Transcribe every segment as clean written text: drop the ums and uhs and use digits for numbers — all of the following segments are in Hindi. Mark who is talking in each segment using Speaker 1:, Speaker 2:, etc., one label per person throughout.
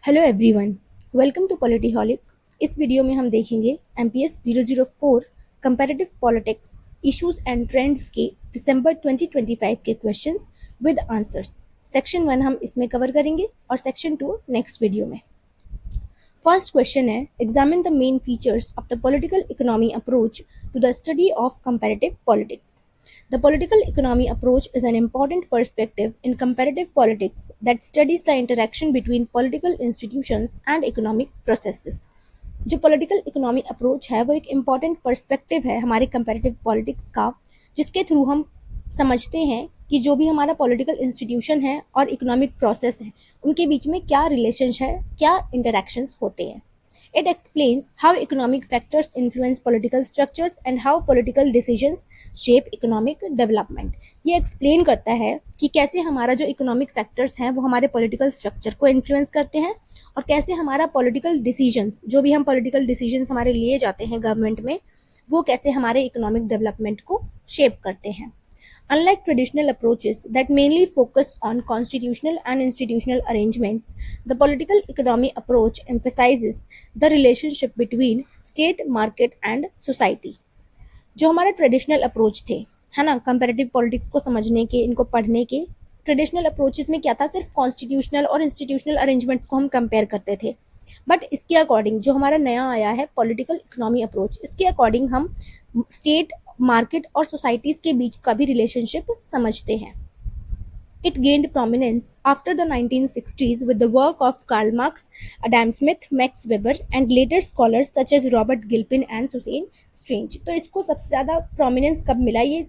Speaker 1: Hello everyone, welcome to Politiholic. इस वीडियो में हम देखेंगे MPS 004 comparative politics issues and trends के दिसंबर 2025 के क्वेश्चंस विद आंसर्स। सेक्शन 1 हम इसमें कवर करेंगे और सेक्शन 2 नेक्स्ट वीडियो में। फर्स्ट क्वेश्चन है, examine the main features of the political economy approach to the study of comparative politics. The political economy approach is an important perspective in comparative politics that studies the interaction between political institutions and economic processes. जो political economy approach है वो एक important perspective है हमारे comparative politics का, जिसके थ्रू हम समझते हैं कि जो भी हमारा पॉलिटिकल इंस्टीट्यूशन है और इकोनॉमिक प्रोसेस है उनके बीच में क्या रिलेशन है, क्या इंटरेक्शंस होते हैं। It explains how economic factors influence political structures and how political decisions shape economic development. ये explain करता है कि कैसे हमारा जो economic factors हैं वो हमारे political structure को influence करते हैं और कैसे हमारा political decisions, जो भी हम political decisions हमारे लिए जाते हैं गवर्नमेंट में, वो कैसे हमारे economic development को shape करते हैं। Unlike traditional approaches that mainly focus on constitutional and institutional arrangements, the political economy approach emphasizes the relationship between state, market and society. जो हमारा ट्रेडिशनल अप्रोच थे, है ना, कंपैरेटिव पॉलिटिक्स को समझने के, इनको पढ़ने के, ट्रेडिशनल अप्रोचेस में क्या था, सिर्फ कॉन्स्टिट्यूशनल और इंस्टीट्यूशनल अरेंजमेंट्स को हम कंपेयर करते थे। बट इसके अकॉर्डिंग जो हमारा नया आया है पॉलिटिकल इकोनॉमी अप्रोच, इसके अकॉर्डिंग हम स्टेट, मार्केट और सोसाइटीज के बीच का भी रिलेशनशिप समझते हैं। It gained prominence after the 1960s with the work of Karl Marx, Adam Smith, Max Weber and later scholars such as Robert Gilpin and Suzanne Strange. तो इसको सबसे ज़्यादा प्रोमिनेंस कब मिला, ये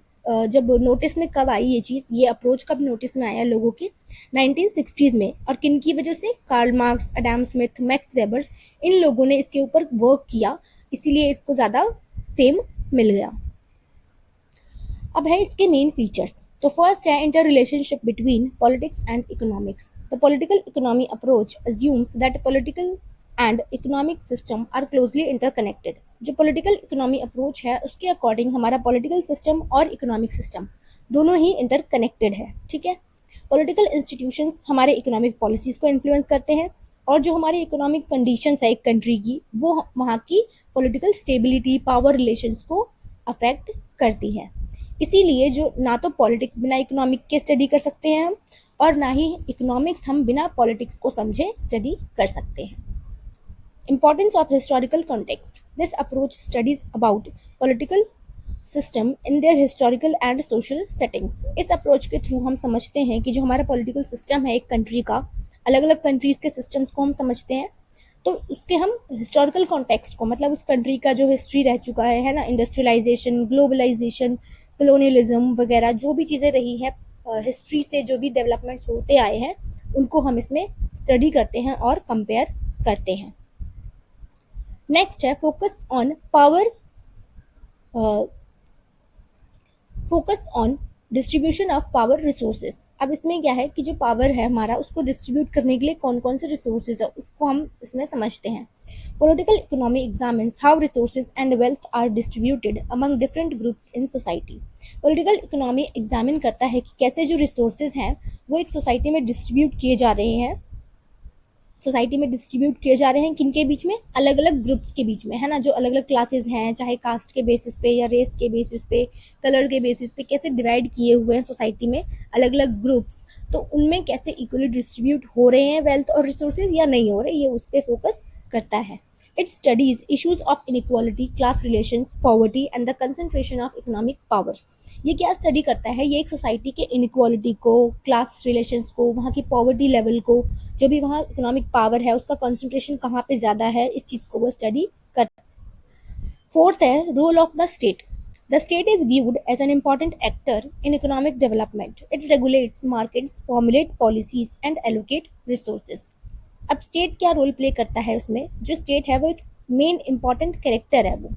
Speaker 1: जब नोटिस में कब आई ये चीज़, ये अप्रोच कब नोटिस में आया लोगों के 1960s में। और किन की वजह से? Karl Marx, Adam Smith, Max Webers, इन लोगों ने इसके ऊपर वर्क किया, इसीलिए इसको ज़्यादा फेम मिल गया। अब है इसके मेन फीचर्स। तो फर्स्ट है interrelationship between politics and economics. The political economy approach assumes that political and economic system are closely interconnected. जो पॉलिटिकल इकोनॉमी अप्रोच है उसके अकॉर्डिंग हमारा पॉलिटिकल सिस्टम और इकोनॉमिक सिस्टम दोनों ही इंटरकनेक्टेड है, ठीक है। पॉलिटिकल इंस्टीट्यूशंस हमारे इकोनॉमिक पॉलिसीज को इन्फ्लुएंस करते हैं और जो हमारी इकोनॉमिक कंडीशंस है एक कंट्री की, वो वहाँ की पॉलिटिकल स्टेबिलिटी, पावर रिलेशंस को अफेक्ट करती है। इसीलिए जो ना तो पॉलिटिक्स बिना इकोनॉमिक के स्टडी कर सकते हैं हम, और ना ही इकोनॉमिक्स हम बिना पॉलिटिक्स को समझे स्टडी कर सकते हैं। Importance of historical context. This approach studies about political system in their historical and social settings. इस अप्रोच के थ्रू हम समझते हैं कि जो हमारा पॉलिटिकल सिस्टम है एक कंट्री का, अलग अलग कंट्रीज के सिस्टम्स को हम समझते हैं, तो उसके हम हिस्टोरिकल कॉन्टेक्स्ट को, मतलब उस कंट्री का जो हिस्ट्री रह चुका है ना, इंडस्ट्रियलाइजेशन, ग्लोबलाइजेशन, कॉलोनियलिज्म वगैरह जो भी चीज़ें रही हैं, हिस्ट्री से जो भी डेवलपमेंट्स होते आए हैं, उनको हम इसमें स्टडी करते हैं और कंपेयर करते हैं। नेक्स्ट है focus on power, focus on distribution of power resources. अब इसमें क्या है कि जो पावर है हमारा, उसको डिस्ट्रीब्यूट करने के लिए कौन कौन से रिसोर्सेज है उसको हम इसमें समझते हैं। Political economy examines how resources and wealth are distributed among different groups in society. Political economy examine करता है कि कैसे जो रिसोर्सेज हैं वो एक सोसाइटी में डिस्ट्रीब्यूट किए जा रहे हैं, सोसाइटी में डिस्ट्रीब्यूट किए जा रहे हैं किनके बीच में? अलग अलग ग्रुप्स के बीच में, है ना, जो अलग अलग क्लासेस हैं, चाहे कास्ट के बेसिस पे या रेस के बेसिस पे, कलर के बेसिस पे, कैसे डिवाइड किए हुए हैं सोसाइटी में अलग अलग ग्रुप्स, तो उनमें कैसे इक्वली डिस्ट्रीब्यूट हो रहे हैं वेल्थ और रिसोर्सेज या नहीं हो रहे, ये उस पर फोकस करता है। It studies issues of inequality, class relations, poverty and the concentration of economic power. ये क्या स्टडी करता है? ये एक सोसाइटी के इनइक्वालिटी को, क्लास रिलेशंस को, वहाँ की पॉवर्टी लेवल को, जो भी वहाँ इकोनॉमिक पावर है उसका कंसंट्रेशन कहाँ पे ज़्यादा है, इस चीज़ को वो स्टडी करता है। फोर्थ है role of the state. The state is viewed as an important actor in economic development. It regulates markets, formulate policies and allocate resources. अब स्टेट क्या रोल प्ले करता है उसमें? जो स्टेट है वो एक मेन इंपॉर्टेंट कैरेक्टर है वो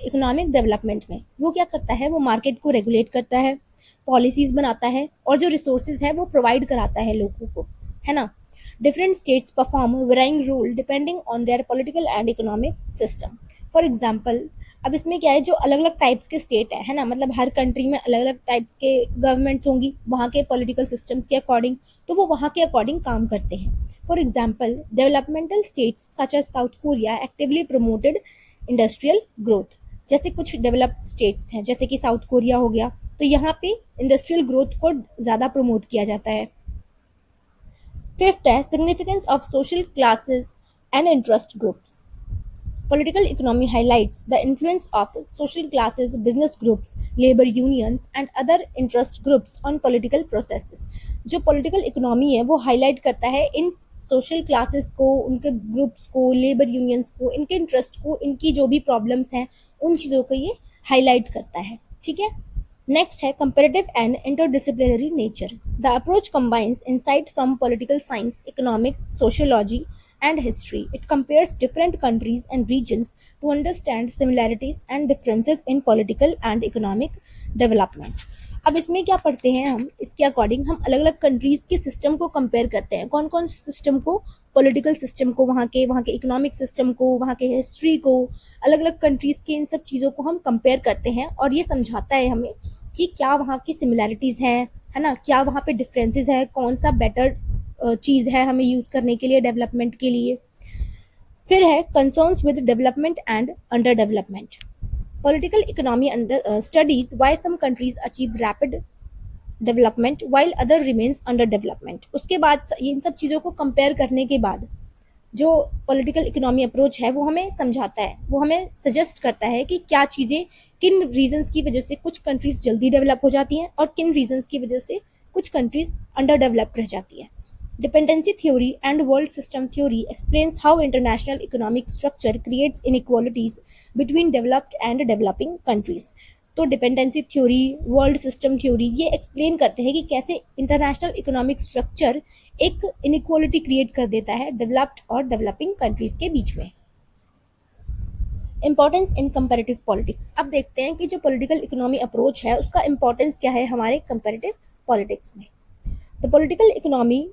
Speaker 1: इकोनॉमिक डेवलपमेंट में। वो क्या करता है? वो मार्केट को रेगुलेट करता है, पॉलिसीज बनाता है और जो रिसोर्सेज है वो प्रोवाइड कराता है लोगों को, है ना। Different states perform varying role depending on their political and economic system. For example, अब इसमें क्या है, जो अलग अलग टाइप्स के स्टेट है ना, मतलब हर कंट्री में अलग अलग टाइप्स के गवर्नमेंट होंगी वहाँ के पॉलिटिकल सिस्टम्स के अकॉर्डिंग, तो वो वहाँ के अकॉर्डिंग काम करते हैं. For example, developmental states such as South Korea actively promoted industrial growth. जैसे कुछ डेवलप्ड स्टेट्स हैं जैसे कि साउथ कोरिया हो गया, तो यहाँ पे इंडस्ट्रियल ग्रोथ को ज़्यादा प्रमोट किया जाता है. फिफ्थ है significance of social classes and interest groups. Political economy highlights the influence of social classes, business groups, labor unions, and other interest groups on political processes. जो political economy है वो highlight करता है इन social classes को, उनके groups को, labor unions को, इनके interest को, इनकी जो भी problems हैं उन चीज़ों को ये highlight करता है. ठीक है. Next है comparative and interdisciplinary nature. The approach combines insight from political science, economics, sociology, and history. It compares different countries and regions to understand similarities and differences in political and economic development. अब इसमें क्या पढ़ते हैं हम, इसके अकॉर्डिंग हम अलग अलग कंट्रीज के सिस्टम को कंपेयर करते हैं. कौन कौन से सिस्टम को, पॉलिटिकल सिस्टम को, वहाँ के इकोनॉमिक सिस्टम को, वहाँ के हिस्ट्री को, अलग अलग कंट्रीज के इन सब चीज़ों को हम कंपेयर करते हैं. और ये समझाता है हमें कि क्या वहाँ की सिमिलैरिटीज़ हैं, है ना, क्या वहाँ पे डिफरेंसेस है, कौन सा बेटर चीज़ है हमें यूज़ करने के लिए डेवलपमेंट के लिए. फिर है concerns with development and underdevelopment. Political economy studies why some countries achieve rapid development while other remains underdevelopment. उसके बाद इन सब चीज़ों को कंपेयर करने के बाद जो पॉलिटिकल इकोनॉमी अप्रोच है वो हमें समझाता है, वो हमें सजेस्ट करता है कि क्या चीज़ें, किन रीजंस की वजह से कुछ कंट्रीज जल्दी डेवलप हो जाती हैं और किन रीजंस की वजह से कुछ कंट्रीज अंडर डेवलप्ड रह जाती है. Dependency theory and world system theory explains how international economic structure creates inequalities between developed and developing countries. तो dependency theory, world system theory ये एक्सप्लेन करते हैं कि कैसे इंटरनेशनल इकोनॉमिक स्ट्रक्चर एक इनइक्वालिटी क्रिएट कर देता है डेवलप्ड और डेवलपिंग कंट्रीज के बीच में. Importance in comparative politics. अब देखते हैं कि जो पॉलिटिकल इकोनॉमी अप्रोच है उसका इंपॉर्टेंस क्या है हमारे कंपैरेटिव पॉलिटिक्स में. The political economy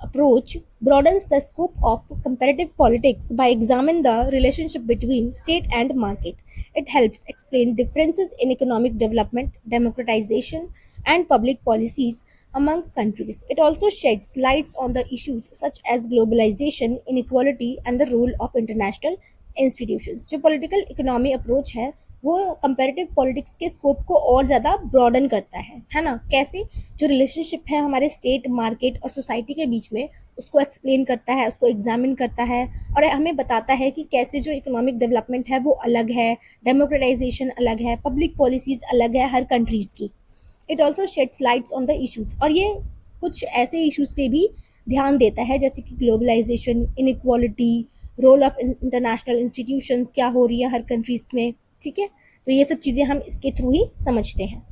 Speaker 1: approach broadens the scope of comparative politics by examining the relationship between state and market. It helps explain differences in economic development, democratization, and public policies among countries. It also sheds light on the issues such as globalization, inequality, and the role of international institutions. जो पॉलिटिकल इकोनॉमी अप्रोच है वो कंपैरेटिव पॉलिटिक्स के स्कोप को और ज़्यादा ब्रॉडन करता है ना. कैसे, जो रिलेशनशिप है हमारे स्टेट, मार्केट और सोसाइटी के बीच में उसको एक्सप्लेन करता है, उसको एग्जामिन करता है और हमें बताता है कि कैसे जो इकोनॉमिक डेवलपमेंट है वो अलग है, डेमोक्रेटाइजेशन अलग है, पब्लिक पॉलिसीज़ अलग है हर कंट्रीज़ की. It also shades lights on the issues, और ये कुछ ऐसे इशूज़ पे भी ध्यान देता है जैसे कि globalisation, inequality, role of international institutions क्या हो रही है हर कंट्रीज में. ठीक है, तो ये सब चीज़ें हम इसके थ्रू ही समझते हैं.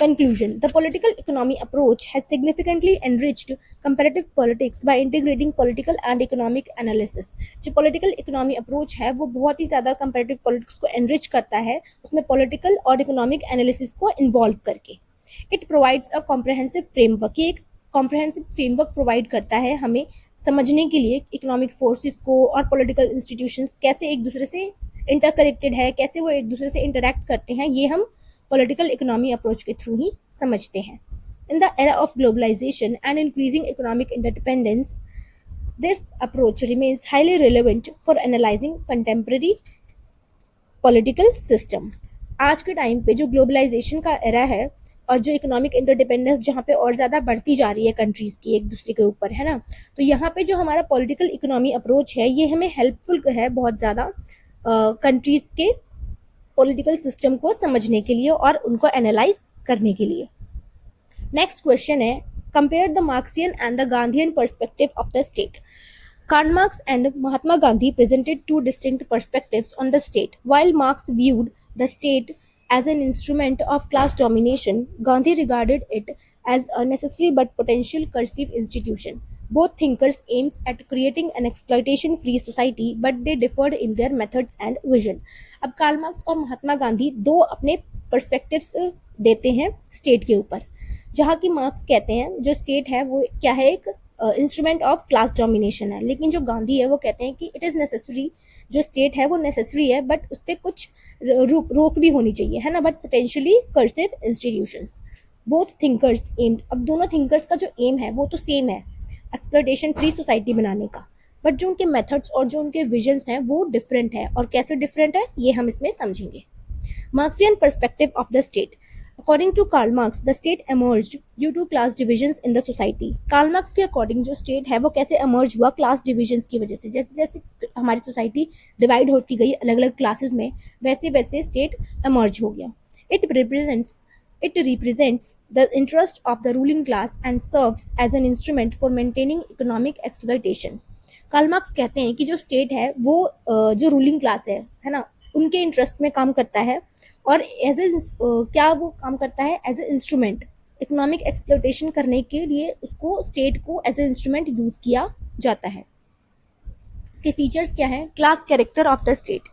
Speaker 1: Conclusion. The political economy approach has significantly enriched comparative politics by integrating political and economic analysis. जो political economy approach है वो बहुत ही ज़्यादा comparative politics को enrich करता है, उसमें political और economic analysis को involve करके. It provides a comprehensive framework. ये एक comprehensive framework provide करता है हमें समझने के लिए इकोनॉमिक फोर्सेस को और पॉलिटिकल इंस्टीट्यूशंस कैसे एक दूसरे से इंटरकनेक्टेड है, कैसे वो एक दूसरे से इंटरेक्ट करते हैं, ये हम पॉलिटिकल इकोनॉमी अप्रोच के थ्रू ही समझते हैं. In the era of globalisation and increasing economic interdependence, this approach remains highly relevant for analysing contemporary political system. आज के टाइम पे जो ग्लोबलाइजेशन का एरा है और जो इकोनॉमिक इंटरडिपेंडेंस जहाँ पे और ज़्यादा बढ़ती जा रही है कंट्रीज़ की एक दूसरे के ऊपर, है ना, तो यहाँ पे जो हमारा पॉलिटिकल इकोनॉमी अप्रोच है ये हमें हेल्पफुल है बहुत ज़्यादा कंट्रीज़ के पॉलिटिकल सिस्टम को समझने के लिए और उनको एनालाइज करने के लिए. नेक्स्ट क्वेश्चन है, compare the Marxian and the Gandhian perspective of the state. Karl Marx and Mahatma Gandhi presented two distinct perspectives on the state. While Marx viewed the state as an instrument of class domination, Gandhi regarded it as a necessary but potential cursive institution. Both thinkers aimed at creating an exploitation-free society, but they differed in their methods and vision. अब कार्ल मार्क्स और महात्मा गांधी दो अपने पर्सपेक्टिव्स देते हैं स्टेट के ऊपर, जहाँ की मार्क्स कहते हैं जो स्टेट है वो क्या है, एक इंस्ट्रूमेंट ऑफ क्लास डोमिनेशन है। लेकिन जो गांधी है वो कहते हैं कि इट इज़ नेसेसरी, जो स्टेट है वो नेसेसरी है, बट उस पर कुछ रोक भी होनी चाहिए, है ना, but potentially cursive institutions. Both thinkers aimed, अब दोनों थिंकर्स का जो एम है वो तो सेम है, एक्सप्लॉयटेशन फ्री सोसाइटी बनाने का, बट जो उनके मेथड्स और जो उनके विजन्स हैं वो डिफरेंट है। और कैसे डिफरेंट है ये हम इसमें समझेंगे। Marxian perspective of the state. According to Karl Marx, the state emerged due to class divisions in the society. Karl Marx के अकॉर्डिंग जो स्टेट है वो कैसे emerge हुआ, क्लास डिविजन्स की वजह से। जैसे जैसे हमारी सोसाइटी डिवाइड होती गई अलग अलग क्लासेस में, वैसे वैसे स्टेट emerge हो गया। It represents the interest of the ruling class and serves as an instrument for maintaining economic exploitation. Karl Marx कहते हैं कि जो स्टेट है वो जो रूलिंग क्लास है ना, उनके इंटरेस्ट में काम करता है, और एज ए क्या वो काम करता है, as a instrument economic exploitation करने के लिए उसको, स्टेट को एज ए इंस्ट्रूमेंट यूज किया जाता है। इसके फीचर्स क्या है? Class character of the state.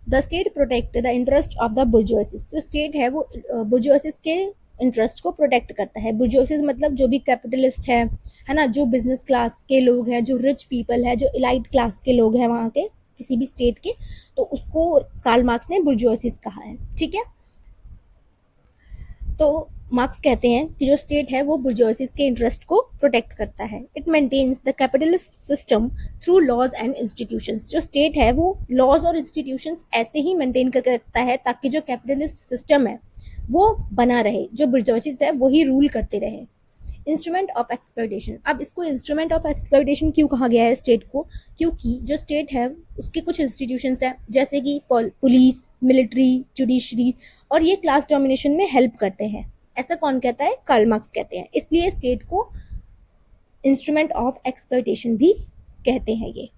Speaker 1: The state protect the interest of the bourgeoisies. जो स्टेट है वो बुर्जुआसीज के इंटरेस्ट को प्रोटेक्ट करता है। बुर्जुआसीज मतलब जो भी कैपिटलिस्ट है ना, जो बिजनेस क्लास के लोग हैं, जो रिच पीपल है, जो इलाइट क्लास के लोग हैं वहाँ के किसी भी स्टेट के, तो उसको कार्ल मार्क्स ने बुर्जुआसीज कहा है। ठीक है, तो मार्क्स कहते हैं कि जो स्टेट है वो बुर्जुआसीज के इंटरेस्ट को प्रोटेक्ट करता है। It maintains the capitalist system through laws and institutions. जो स्टेट है वो लॉज और इंस्टीट्यूशंस ऐसे ही मेंटेन करके रखता है ताकि जो कैपिटलिस्ट सिस्टम है वो बना रहे, जो बुर्जुआसीज है वही रूल करते रहे। Instrument of exploitation. अब इसको इंस्ट्रूमेंट ऑफ एक्सप्लॉयटेशन क्यों कहा गया है स्टेट को? क्योंकि जो स्टेट है उसके कुछ इंस्टीट्यूशंस हैं जैसे कि पुलिस, मिलिट्री, जुडिशरी, और ये क्लास डोमिनेशन में हेल्प करते हैं। ऐसा कौन कहता है? कार्ल मार्क्स कहते हैं। इसलिए स्टेट को इंस्ट्रूमेंट ऑफ एक्सप्लॉयटेशन भी कहते हैं। ये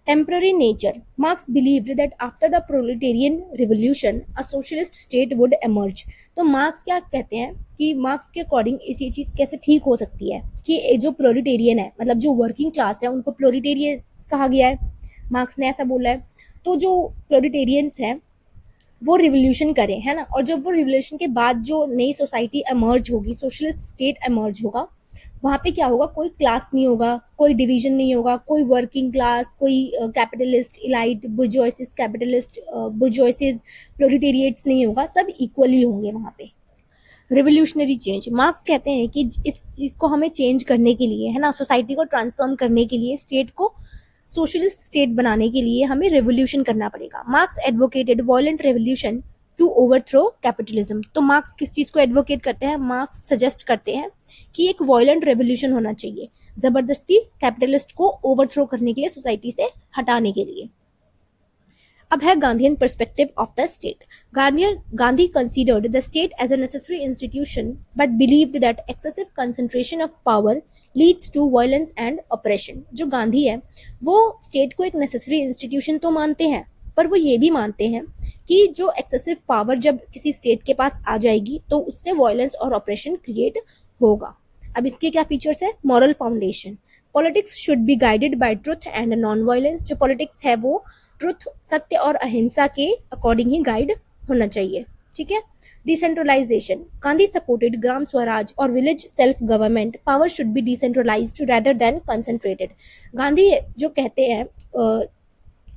Speaker 1: temporary nature. Marks believed that after the proletarian revolution a socialist state would emerge. तो मार्क्स क्या कहते हैं कि मार्क्स के अकॉर्डिंग ये चीज़ कैसे ठीक हो सकती है कि जो प्रोलेटेरियन है, मतलब जो वर्किंग क्लास है, उनको प्रोलेटेरियन कहा गया है, मार्क्स ने ऐसा बोला है। तो जो प्रोलेटेरियंस हैं वो रिवोल्यूशन करें, है ना, और जब वो रिवोल्यूशन के बाद जो नई सोसाइटी एमर्ज होगी, सोशलिस्ट स्टेट एमर्ज होगा, वहाँ पे क्या होगा? कोई क्लास नहीं होगा, कोई डिवीजन नहीं होगा, कोई वर्किंग क्लास, कोई कैपिटलिस्ट, इलाइट, बुर्जुआसीज, कैपिटलिस्ट, बुर्जुआसीज, प्रोलेटेरिएट्स नहीं होगा, सब इक्वली होंगे वहाँ पे। Revolutionary change. मार्क्स कहते हैं कि इस चीज़ को हमें चेंज करने के लिए, है ना, सोसाइटी को ट्रांसफॉर्म करने के लिए, स्टेट को सोशलिस्ट स्टेट बनाने के लिए हमें रेवोल्यूशन करना पड़ेगा। Marx advocated violent revolution to overthrow capitalism. तो मार्क्स किस चीज़ को एडवोकेट करते हैं? मार्क्स सजेस्ट करते हैं कि एक वायलेंट रेवोल्यूशन होना चाहिए, ज़बरदस्ती कैपिटलिस्ट को ओवरथ्रो करने के लिए, सोसाइटी से हटाने के लिए। अब है Gandhian perspective of the state. Gandhi considered the state as a necessary institution but believed that excessive concentration of power leads to violence and oppression. जो गांधी है वो स्टेट को एक नेसेसरी इंस्टीट्यूशन तो मानते हैं, पर वो ये भी मानते हैं कि जो एक्सेसिव पावर जब किसी स्टेट के पास आ जाएगी तो उससे वायलेंस और ऑपरेशन क्रिएट होगा। अब इसके क्या फीचर्स है? Moral foundation. Politics should be guided by truth and non violence. जो पॉलिटिक्स है वो ट्रुथ, सत्य और अहिंसा के अकॉर्डिंग ही गाइड होना चाहिए। ठीक है। डिसेंट्रलाइजेशन। गांधी सपोर्टेड ग्राम स्वराज और village self government. Power should be decentralised rather than concentrated. Gandhi जो कहते हैं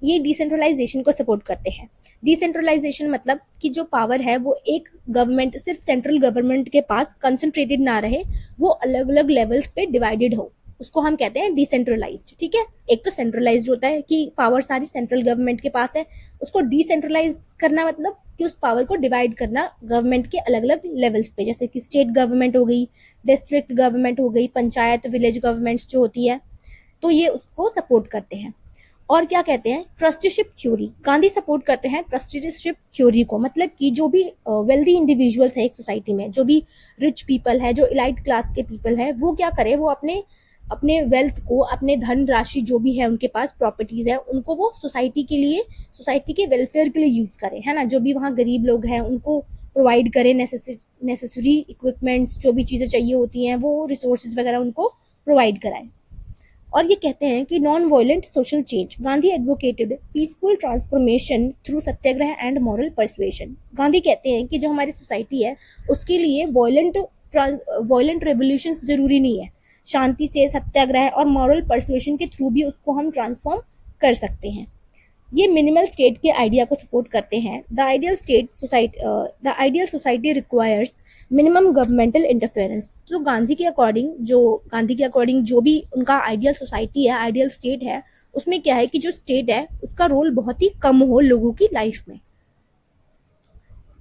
Speaker 1: ये डिसेंट्रलाइजेशन को सपोर्ट करते हैं। डिसेंट्रलाइजेशन मतलब कि जो पावर है वो एक गवर्नमेंट, सिर्फ सेंट्रल गवर्नमेंट के पास कंसंट्रेटेड ना रहे, वो अलग अलग लेवल्स पे डिवाइडेड हो, उसको हम कहते हैं डिसेंट्रलाइज्ड। ठीक है। एक तो सेंट्रलाइज्ड होता है कि पावर सारी सेंट्रल गवर्नमेंट के पास है, उसको डिसेंट्रलाइज करना मतलब कि उस पावर को डिवाइड करना गवर्नमेंट के अलग अलग लेवल्स पे, जैसे कि स्टेट गवर्नमेंट हो गई, डिस्ट्रिक्ट गवर्नमेंट हो गई, पंचायत, विलेज गवर्नमेंट्स जो होती है, तो ये उसको सपोर्ट करते हैं। और क्या कहते हैं? Trusteeship theory. गांधी सपोर्ट करते हैं ट्रस्टीशिप थ्योरी को, मतलब कि जो भी वेल्दी इंडिविजुअल्स हैं एक सोसाइटी में, जो भी रिच पीपल है, जो इलाइट क्लास के पीपल है, वो क्या करें? वो अपने वेल्थ को, अपने धन राशि जो भी है उनके पास, प्रॉपर्टीज है, उनको वो सोसाइटी के लिए, सोसाइटी के वेलफेयर के लिए यूज करें, है ना। जो भी वहाँ गरीब लोग हैं उनको प्रोवाइड करें नेसेसरी इक्विपमेंट्स, जो भी चीज़ें चाहिए होती हैं, वो रिसोर्सेज वगैरह उनको प्रोवाइड कराएं। और ये कहते हैं कि non violent social change. Gandhi advocated peaceful transformation through Satyagraha and moral persuasion. Gandhi कहते हैं कि जो हमारी सोसाइटी है उसके लिए वायलेंट रेवोल्यूशन जरूरी नहीं है, शांति से, सत्याग्रह और मॉरल परसुएशन के थ्रू भी उसको हम ट्रांसफॉर्म कर सकते हैं। ये मिनिमल स्टेट के आइडिया को सपोर्ट करते हैं। The ideal society requires minimum governmental interference. तो गांधी के अकॉर्डिंग जो भी उनका आइडियल सोसाइटी है, आइडियल स्टेट है, उसमें क्या है कि जो स्टेट है उसका रोल बहुत ही कम हो लोगों की लाइफ में।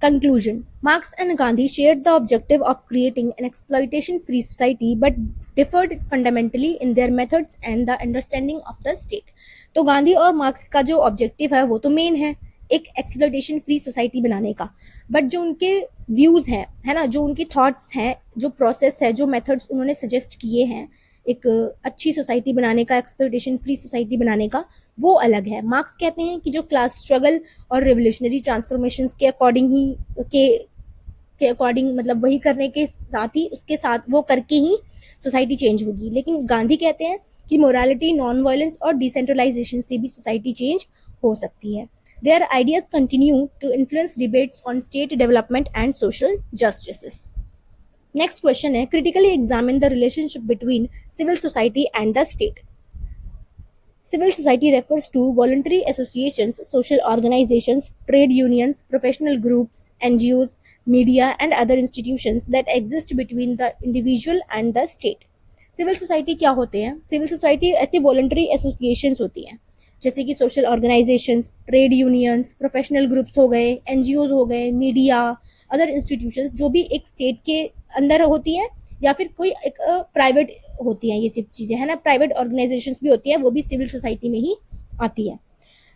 Speaker 1: Conclusion: Marx and Gandhi shared the objective of creating an exploitation-free society but differed fundamentally in their methods and the understanding of the state. तो गांधी और मार्क्स का जो ऑब्जेक्टिव है वो तो मेन है एक एक्सप्लॉइटेशन फ्री सोसाइटी बनाने का, बट जो उनके व्यूज हैं, है ना, जो उनकी थॉट्स हैं, जो प्रोसेस है, जो मेथड्स उन्होंने सजेस्ट किए हैं एक अच्छी सोसाइटी बनाने का, एक्सप्लॉइटेशन फ्री सोसाइटी बनाने का, वो अलग है। मार्क्स कहते हैं कि जो क्लास स्ट्रगल और रिवोल्यूशनरी ट्रांसफॉर्मेशंस के अकॉर्डिंग ही के अकॉर्डिंग मतलब वही करने के साथ ही उसके साथ वो करके ही सोसाइटी चेंज होगी। लेकिन गांधी कहते हैं कि मोरालिटी, नॉन वायलेंस और डिसेंट्रलाइजेशन से भी सोसाइटी चेंज हो सकती है। Their ideas continue to influence debates on state development and social justice. Next question है, critically examine the relationship between civil society and the state. Civil society refers to voluntary associations, social organizations, trade unions, professional groups, NGOs, media and other institutions that exist between the individual and the state. Civil society क्या होते हैं? सिविल सोसाइटी ऐसी वॉलंटरी एसोसिएशंस होती हैं जैसे कि social organisations, trade unions, professional groups हो गए, एनजीओज हो गए, मीडिया, अदर इंस्टीट्यूशंस जो भी एक स्टेट के अंदर होती हैं या फिर कोई एक प्राइवेट होती हैं, ये सब चीज़ें है ना, प्राइवेट ऑर्गेनाइजेशंस भी होती हैं, वो भी सिविल सोसाइटी में ही आती है।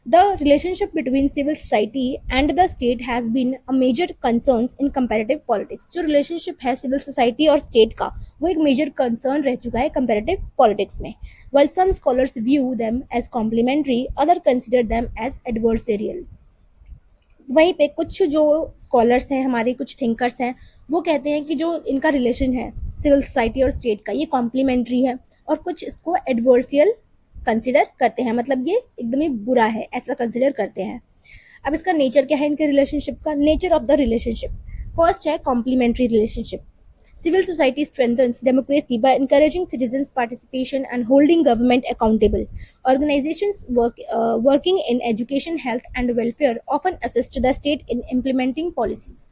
Speaker 1: The relationship between civil society and the state has been a major concern in comparative politics. जो relationship है civil society और state का वो एक major concern रह चुका है comparative politics में. While some scholars view them as complementary, others consider them as adversarial. वहीं पे कुछ जो स्कॉलर्स हैं, हमारे कुछ थिंकर्स हैं, वो कहते हैं कि जो इनका रिलेशन है सिविल सोसाइटी और स्टेट का ये कॉम्प्लीमेंट्री है, और कुछ इसको एडवर्सियल कंसिडर करते हैं, मतलब ये एकदम ही बुरा है ऐसा कंसिडर करते हैं। अब इसका नेचर क्या है इनके रिलेशनशिप का? Nature of the relationship, first है complementary relationship. Civil society strengthens democracy by encouraging citizens' participation and holding government accountable. Organizations working in education, health, and welfare often assist the state in implementing policies.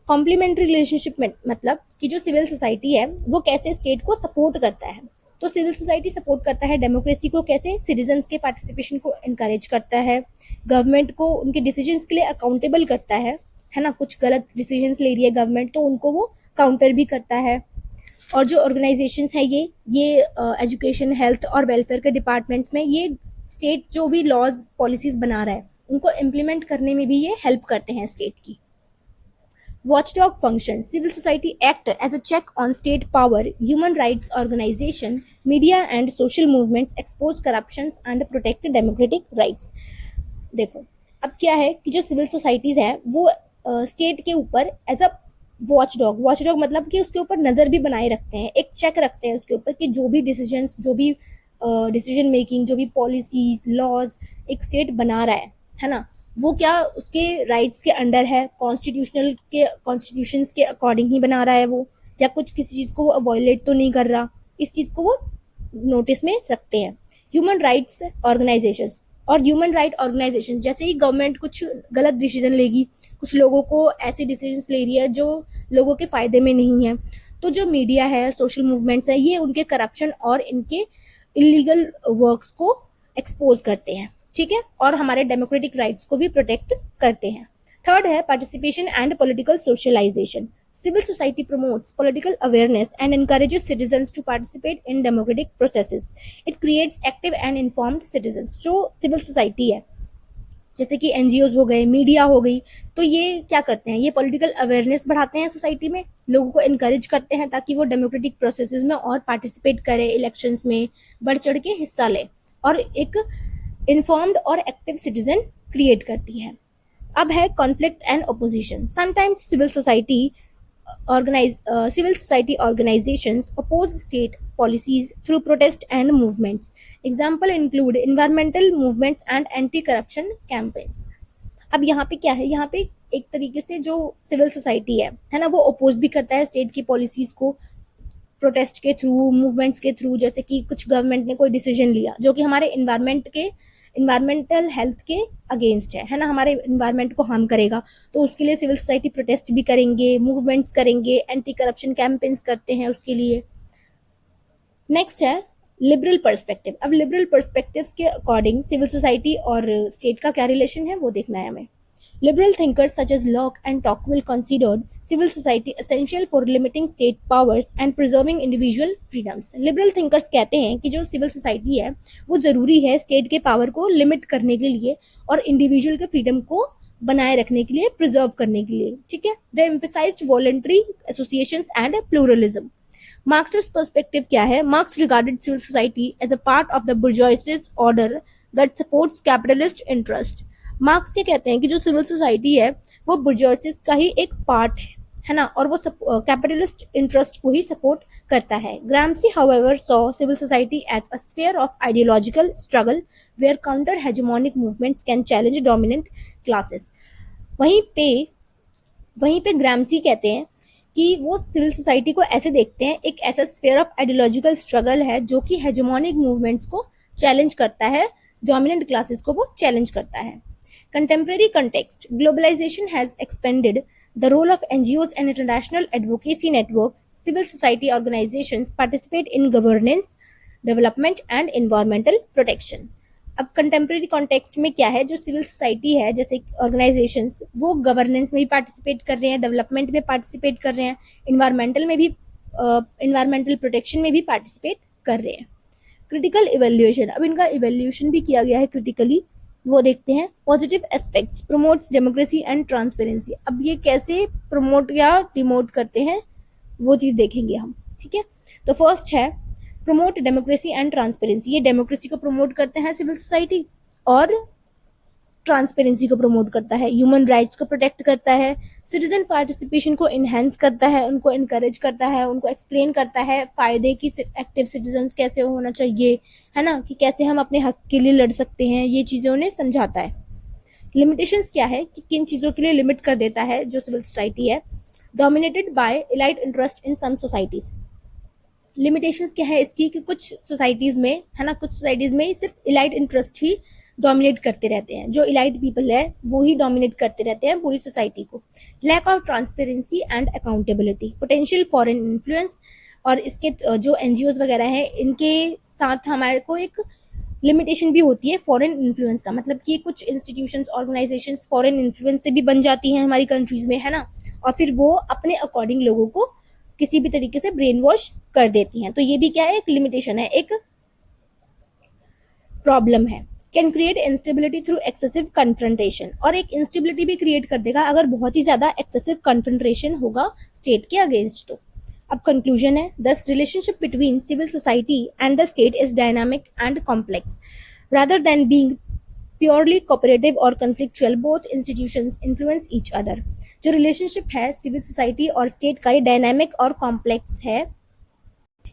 Speaker 1: Complementary relationship में मतलब कि जो सिविल सोसाइटी है वो कैसे स्टेट को सपोर्ट करता है। तो सिविल सोसाइटी सपोर्ट करता है डेमोक्रेसी को, कैसे? सिटीजन्स के पार्टिसिपेशन को इनकरेज करता है, गवर्नमेंट को उनके डिसीजंस के लिए अकाउंटेबल करता है ना, कुछ गलत डिसीजंस ले रही है गवर्नमेंट तो उनको वो काउंटर भी करता है। और जो ऑर्गेनाइजेशंस है ये एजुकेशन, हेल्थ और वेलफेयर के डिपार्टमेंट्स में ये स्टेट जो भी लॉज पॉलिसीज बना रहा है उनको इम्प्लीमेंट करने में भी ये हेल्प करते हैं स्टेट की। Watchdog function. Civil society act as a check on state power. Human rights organization, media and social movements expose corruptions and protect democratic rights. देखो अब क्या है कि जो सिविल सोसाइटीज है वो स्टेट के ऊपर एज अ वॉचडॉग मतलब कि उसके ऊपर नज़र भी बनाए रखते हैं, एक चेक रखते हैं उसके ऊपर कि जो भी डिसीजंस, जो भी डिसीजन मेकिंग, जो भी पॉलिसीज, लॉज एक स्टेट बना रहा है ना, वो क्या उसके राइट्स के अंडर है, कॉन्स्टिट्यूशंस के अकॉर्डिंग ही बना रहा है वो, या कुछ किसी चीज़ को वो वायलेट तो नहीं कर रहा, इस चीज़ को वो नोटिस में रखते हैं। ह्यूमन राइट्स ऑर्गेनाइजेशंस और ह्यूमन राइट ऑर्गेनाइजेशन, जैसे ही गवर्नमेंट कुछ गलत डिसीजन लेगी, कुछ लोगों को ऐसे डिसीजंस ले रही है जो लोगों के फ़ायदे में नहीं है, तो जो मीडिया है, सोशल मूवमेंट्स है, ये उनके करप्शन और इनके इलीगल वर्क्स को एक्सपोज करते हैं, ठीक है, और हमारे डेमोक्रेटिक राइट्स को भी प्रोटेक्ट करते हैं। थर्ड है participation and political socialisation. Civil society promotes political awareness and encourages citizens to participate in democratic processes. It creates active and informed citizens. जो सिविल सोसाइटी है जैसे कि एनजीओज हो गए, मीडिया हो गई, तो ये क्या करते हैं? ये पॉलिटिकल अवेयरनेस बढ़ाते हैं सोसाइटी में, लोगों को इनकरेज करते हैं ताकि वो डेमोक्रेटिक प्रोसेसेस में और पार्टिसिपेट करे, इलेक्शंस में बढ़ चढ़ के हिस्सा ले, और एक इन्फॉर्म्ड और एक्टिव सिटीजन क्रिएट करती है। अब है conflict and opposition. Sometimes civil society organizations oppose state policies through protest and movements. Example include environmental movements and anti-corruption campaigns. अब यहाँ पे क्या है? यहाँ पे एक तरीके से जो सिविल सोसाइटी है ना, वो अपोज भी करता है स्टेट की पॉलिसीज को, प्रोटेस्ट के थ्रू, मूवमेंट्स के थ्रू, जैसे कि कुछ गवर्नमेंट ने कोई डिसीजन लिया जो कि हमारे इन्वायरमेंटल हेल्थ के अगेंस्ट है ना, हमारे इन्वायरमेंट को हार्म करेगा, तो उसके लिए सिविल सोसाइटी प्रोटेस्ट भी करेंगे, मूवमेंट्स करेंगे, एंटी करप्शन कैंपेन्स करते हैं उसके लिए। नेक्स्ट है लिबरल पर्सपेक्टिव। अब लिबरल पर्सपेक्टिव्स के अकॉर्डिंग सिविल सोसाइटी और स्टेट का क्या रिलेशन है वो देखना है हमें। Liberal thinkers such as Locke and Tocqueville considered civil society essential for limiting state powers and preserving individual freedoms. Liberal thinkers कहते हैं कि जो सिविल सोसाइटी है वो ज़रूरी है स्टेट के पावर को लिमिट करने के लिए और इंडिविजुअल के फ्रीडम को बनाए रखने के लिए, प्रिजर्व करने के लिए, ठीक है। They emphasized voluntary associations and pluralism. Marxist perspective क्या है? Marx regarded civil society as a part of the bourgeoisies order that supports capitalist interest. Marx क्या कहते हैं कि जो सिविल सोसाइटी है वो बुर्जोइसिस का ही एक पार्ट है ना, और वो कैपिटलिस्ट इंटरेस्ट को ही सपोर्ट करता है। Gramsci however saw civil society as a sphere of ideological struggle where counter hegemonic movements can challenge dominant classes. वहीं पे ग्राम्सी कहते हैं कि वो सिविल सोसाइटी को ऐसे देखते हैं, एक ऐसा स्फीयर ऑफ आइडियोलॉजिकल स्ट्रगल है जो कि हेजेमोनिक मूवमेंट्स को चैलेंज करता है, डोमिनेंट क्लासेस को वो चैलेंज करता है। Contemporary context, globalization has expanded the role of NGOs and international advocacy networks. Civil society organizations participate in governance, development and environmental protection. अब कंटेम्प्रेरी कॉन्टेक्स्ट में क्या है, जो सिविल सोसाइटी है जैसे ऑर्गेनाइजेशंस वो गवर्नेंस में भी पार्टिसिपेट कर रहे हैं, डेवलपमेंट में पार्टिसिपेट कर रहे हैं, इन्वायरमेंटल प्रोटेक्शन में भी पार्टिसिपेट कर रहे हैं। क्रिटिकल इवेल्युएशन, अब इनका इवेल्युएशन भी किया गया है क्रिटिकली, वो देखते हैं। Positive aspects, promotes democracy and transparency. अब ये कैसे प्रमोट या डिमोट करते हैं वो चीज़ देखेंगे हम, ठीक है। तो फर्स्ट है प्रमोट डेमोक्रेसी एंड ट्रांसपेरेंसी। ये डेमोक्रेसी को प्रमोट करते हैं सिविल सोसाइटी और ट्रांसपेरेंसी को प्रमोट करता है, ह्यूमन राइट्स को प्रोटेक्ट करता है, सिटीजन पार्टिसिपेशन को इन्हेंस करता है, उनको इनकरेज करता है, उनको एक्सप्लेन करता है फायदे की एक्टिव सिटीजन कैसे होना चाहिए, है ना, कि कैसे हम अपने हक के लिए लड़ सकते हैं, ये चीज़ें उन्हें समझाता है। लिमिटेशंस क्या है कि किन चीज़ों के लिए लिमिट कर देता है जो सिविल सोसाइटी है। Dominated by elite interest in some societies. Limitations क्या है इसकी कि कुछ सोसाइटीज़ में, है ना, कुछ सोसाइटीज़ में सिर्फ इलाइट इंटरेस्ट ही डोमिनेट करते रहते हैं, जो इलाइट पीपल है वो ही डोमिनेट करते रहते हैं पूरी सोसाइटी को। Lack of transparency and accountability, potential foreign influence, और इसके जो एनजीओज वगैरह हैं इनके साथ हमारे को एक लिमिटेशन भी होती है फॉरेन इन्फ्लुएंस का, मतलब कि कुछ इंस्टीट्यूशंस, ऑर्गेनाइजेशंस फॉरेन इन्फ्लुएंस से भी बन जाती हैं हमारी कंट्रीज में, है ना, और फिर वो अपने अकॉर्डिंग लोगों को किसी भी तरीके से ब्रेन वॉश कर देती हैं। तो ये भी क्या है, एक लिमिटेशन है, एक प्रॉब्लम है। Can create instability through excessive confrontation, और एक इंस्टेबिलिटी भी क्रिएट कर देगा अगर बहुत ही ज्यादा एक्सेसिव कन्फ्रंटेशन होगा स्टेट के अगेंस्ट। तो अब कंक्लूजन है, thus relationship between civil society and the state is dynamic and complex rather than being purely cooperative or conflictual. Both institutions influence each other. जो रिलेशनशिप है सिविल सोसाइटी और स्टेट का, ये डायनामिक और कॉम्प्लेक्स है।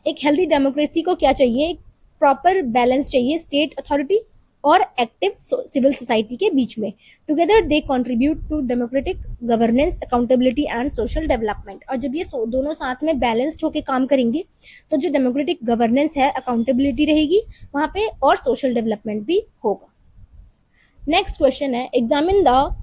Speaker 1: एक हेल्दी डेमोक्रेसी को क्या चाहिए, एक प्रॉपर बैलेंस चाहिए स्टेट अथॉरिटी और एक्टिव सिविल सोसाइटी के बीच में। Together they contribute to democratic governance, accountability and social development. और जब ये दोनों साथ में बैलेंस्ड होकर काम करेंगे तो जो डेमोक्रेटिक गवर्नेंस है, अकाउंटेबिलिटी रहेगी वहाँ पे, और सोशल डेवलपमेंट भी होगा। नेक्स्ट क्वेश्चन है, examine the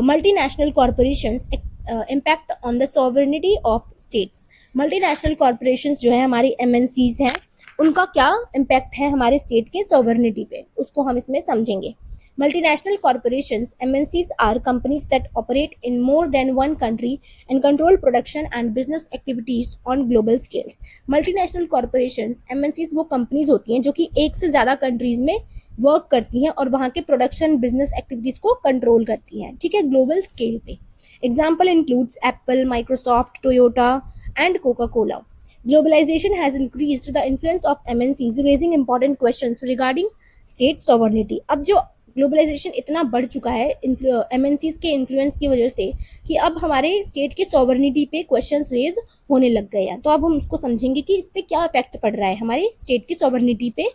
Speaker 1: multinational corporations impact on the sovereignty of states. Multinational corporations जो है हमारी एमएनसीज हैं, उनका क्या इम्पैक्ट है हमारे स्टेट के सॉवरेनिटी पे, उसको हम इसमें समझेंगे। Multinational corporations, MNCs, are companies that operate in more than one country and control production and business activities on global scales. Multinational corporations, MNCs वो companies होती हैं जो कि एक से ज़्यादा countries में वर्क करती हैं और वहाँ के प्रोडक्शन बिजनेस एक्टिविटीज़ को कंट्रोल करती हैं, ठीक है, ग्लोबल स्केल पे। Example includes Apple, Microsoft, Toyota and Coca Cola. Globalization has increased the influence of MNCs, raising important questions regarding state sovereignty. अब जो ग्लोबलाइजेशन इतना बढ़ चुका है एमएनसीज के इन्फ्लुएंस की वजह से कि अब हमारे स्टेट के सॉवरेनिटी पे क्वेश्चंस रेज होने लग गए हैं। तो अब हम उसको समझेंगे कि इस पे क्या इफेक्ट पड़ रहा है, हमारे स्टेट की सॉवरेनिटी पे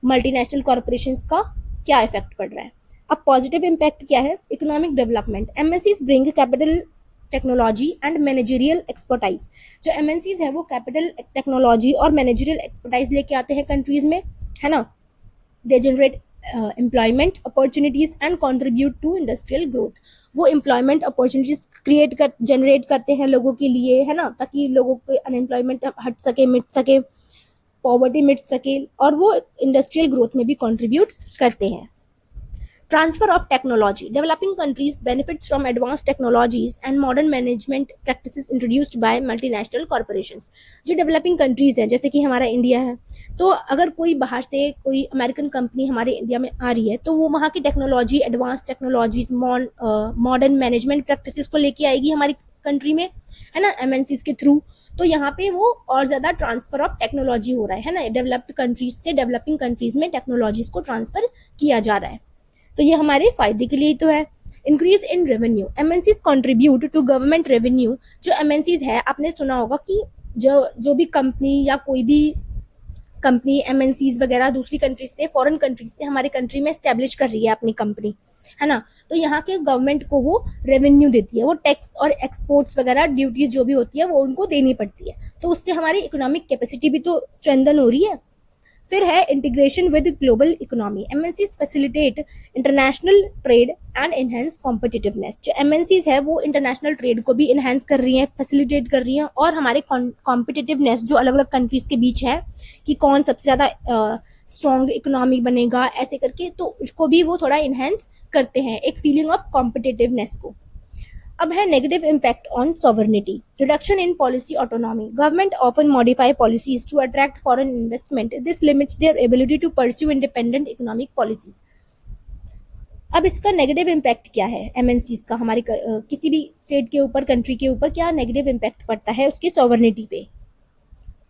Speaker 1: मल्टीनेशनल कॉर्पोरेशंस का क्या इफेक्ट पड़ रहा है। अब पॉजिटिव इम्पैक्ट क्या है, economic development. MNCs bring capital technology and managerial expertise. जो एमएनसीज है वो कैपिटल, टेक्नोलॉजी और मैनेजरियल एक्सपर्टाइज लेके आते हैं कंट्रीज में, है ना। They generate employment opportunities and contribute to industrial growth. वो एम्प्लॉयमेंट अपॉर्चुनिटीज जनरेट करते हैं लोगों के लिए, है ना, ताकि लोगों को अनएम्प्लॉयमेंट हट सके, मिट सके, पॉवर्टी मिट सके, और वो इंडस्ट्रियल ग्रोथ में भी कंट्रीब्यूट करते हैं। Transfer of technology. Developing countries benefits from advanced technologies and modern management practices introduced by multinational corporations. जो डेवलपिंग कंट्रीज हैं, जैसे कि हमारा इंडिया है, तो अगर कोई बाहर से कोई अमेरिकन कंपनी हमारे इंडिया में आ रही है तो वो वहाँ की technology, advance technologies, modern management practices को लेके आएगी हमारी कंट्री में, है ना, एमएनसीज के थ्रू। तो यहाँ पे वो और ज्यादा ट्रांसफर ऑफ टेक्नोलॉजी हो रहा है ना, डेवलप्ड कंट्रीज से डेवलपिंग कंट्रीज में टेक्नोलॉजीज को ट्रांसफर किया जा रहा है। तो ये हमारे फायदे के लिए तो है। Increase in revenue, MNCs contribute to government revenue. जो एमएनसीज है, आपने सुना होगा कि जो भी कंपनी या कोई भी कंपनी एमएनसीज वगैरह दूसरी कंट्रीज से, फॉरेन कंट्रीज से हमारे कंट्री में एस्टेब्लिश कर रही है अपनी कंपनी, है ना, तो यहाँ के गवर्नमेंट को वो रेवेन्यू देती है, वो टैक्स और एक्सपोर्ट्स वगैरह ड्यूटीज जो भी होती है वो उनको देनी पड़ती है। तो उससे हमारी इकोनॉमिक कैपेसिटी भी तो स्ट्रेंथन हो रही है। फिर है integration with global economy. MNCs facilitate international trade and enhance competitiveness. जो एमएनसीज है वो इंटरनेशनल ट्रेड को भी एनहेंस कर रही हैं, फैसिलिटेट कर रही हैं, और हमारे कॉम्पिटिटिवनेस जो अलग अलग कंट्रीज के बीच है कि कौन सबसे ज़्यादा स्ट्रॉन्ग इकोनॉमी बनेगा, ऐसे करके, तो उसको भी वो थोड़ा इनहेंस करते हैं, एक फीलिंग ऑफ कॉम्पिटिटिवनेस को। अब है negative impact on sovereignty, reduction in policy autonomy. Government often modify policies to attract foreign investment, this limits their ability to pursue independent economic policies. अब इसका नेगेटिव इम्पैक्ट क्या है एमएनसीज का, हमारे किसी भी स्टेट के ऊपर, कंट्री के ऊपर क्या नेगेटिव इम्पैक्ट पड़ता है उसकी सॉवरेनिटी पे।